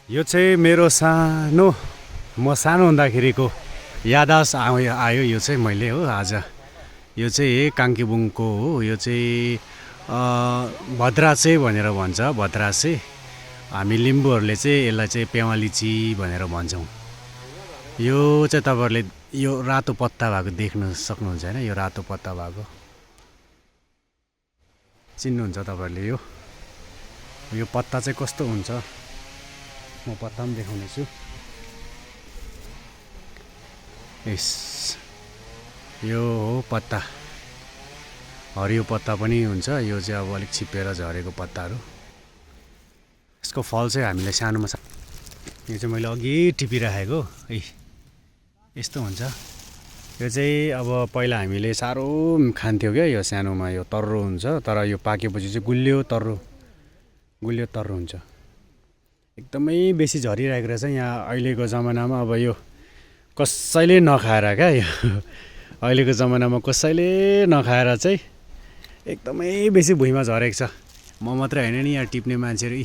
यो चाहिँ मेरो सानो म सानो हुँदाखेरिको यादआस आयो यो चाहिँ मैले हो आज। यो चाहिँ काङ्केबुङको हो। यो चाहिँ भद्रासे भनेर भन्छ। भद्रासे हामी लिम्बूहरूले चाहिँ यसलाई चाहिँ पेवालिची भनेर भन्छौँ। यो चाहिँ तपाईँहरूले यो रातो पत्ता भएको देख्न सक्नुहुन्छ होइन। यो रातो पत्ता भएको चिन्नुहुन्छ तपाईँहरूले। यो पत्ता चाहिँ कस्तो हुन्छ म पत्ता पनि देखाउने छु। यस यो हो पत्ता। हरियो पत्ता पनि हुन्छ। यो चाहिँ अब अलिक छिप्पेर झरेको पत्ताहरू। यसको फल चाहिँ हामीले सानोमा यो चाहिँ मैले अघि टिपिराखेको है यस्तो हुन्छ। यो चाहिँ अब पहिला हामीले साह्रो खान्थ्यौँ क्या। यो सानोमा यो तर्रो हुन्छ, तर यो पाकेपछि चाहिँ गुलियो तर्रो हुन्छ। एकदमै बेसी झरिरहेको रहेछ यहाँ अहिलेको जमानामा। अब यो कसैले नखाएर क्या यो अहिलेको जमानामा कसैले नखाएर चाहिँ एकदमै बेसी भुइँमा झरेको छ। म मात्रै होइन नि यहाँ टिप्ने मान्छेहरू